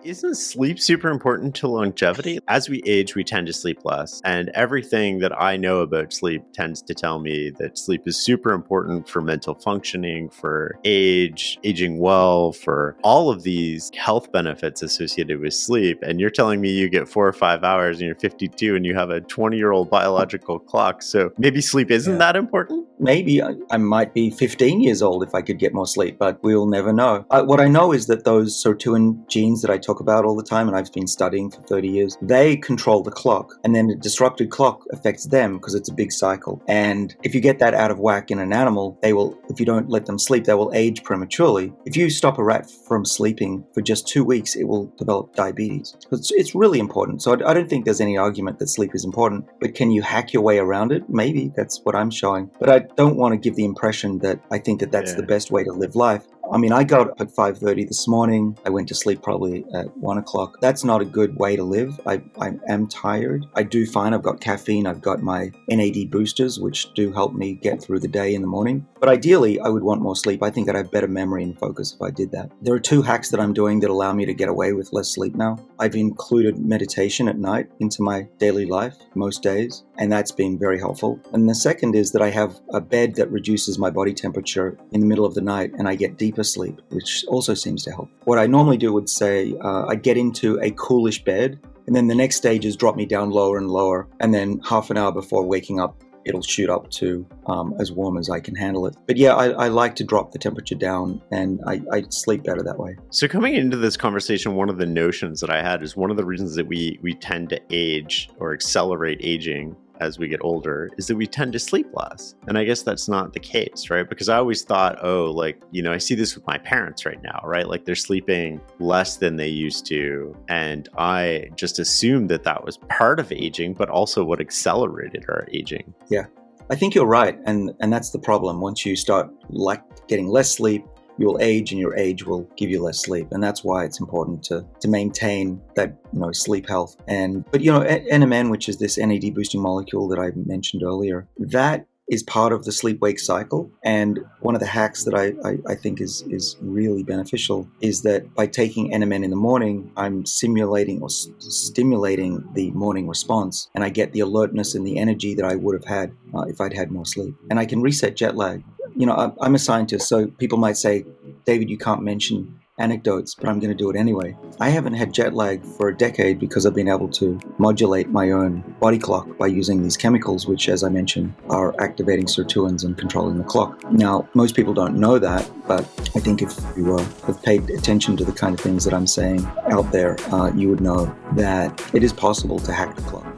Isn't sleep super important to longevity? As we age, we tend to sleep less. And everything that I know about sleep tends to tell me that sleep is super important for mental functioning, for aging well, for all of these health benefits associated with sleep. And you're telling me you get 4 or 5 hours and you're 52 and you have a 20-year-old biological clock. So maybe sleep isn't that important? Maybe I might be 15 years old if I could get more sleep, but we'll never know. What I know is that those sirtuin genes that I talk about all the time, and I've been studying for 30 years, they control the clock. And then the disrupted clock affects them because it's a big cycle. And if you get that out of whack in an animal, if you don't let them sleep, they will age prematurely. If you stop a rat from sleeping for just 2 weeks, it will develop diabetes. It's really important. So I don't think there's any argument that sleep is important, but can you hack your way around it? Maybe that's what I'm showing. But I don't want to give the impression that I think that that's the best way to live life. I mean, I got up at 5:30 this morning. I went to sleep probably at 1 o'clock. That's not a good way to live. I am tired. I do find I've got caffeine. I've got my NAD boosters, which do help me get through the day in the morning. But ideally, I would want more sleep. I think I'd have better memory and focus if I did that. There are 2 hacks that I'm doing that allow me to get away with less sleep now. I've included meditation at night into my daily life most days, and that's been very helpful. And the second is that I have a bed that reduces my body temperature in the middle of the night, and I get deeper sleep, which also seems to help. What I normally do would say I get into a coolish bed, and then the next stage is drop me down lower and lower, and then half an hour before waking up, it'll shoot up to as warm as I can handle it. But yeah, I like to drop the temperature down, and I sleep better that way. So coming into this conversation, one of the notions that I had is one of the reasons that we tend to age or accelerate aging as we get older is that we tend to sleep less. And I guess that's not the case, right? Because I always thought, I see this with my parents right now, right? Like they're sleeping less than they used to. And I just assumed that that was part of aging, but also what accelerated our aging. Yeah, I think you're right. And that's the problem. Once you start getting less sleep, you'll age, and your age will give you less sleep. And that's why it's important to maintain that, sleep health. But NMN, which is this NAD boosting molecule that I mentioned earlier, that is part of the sleep-wake cycle. And one of the hacks that I think is really beneficial is that by taking NMN in the morning, I'm simulating or stimulating the morning response, and I get the alertness and the energy that I would have had if I'd had more sleep. And I can reset jet lag. I'm a scientist, so people might say, David, you can't mention anecdotes, but I'm going to do it anyway. I haven't had jet lag for a decade because I've been able to modulate my own body clock by using these chemicals, which, as I mentioned, are activating sirtuins and controlling the clock. Now, most people don't know that, but I think if you have paid attention to the kind of things that I'm saying out there, you would know that it is possible to hack the clock.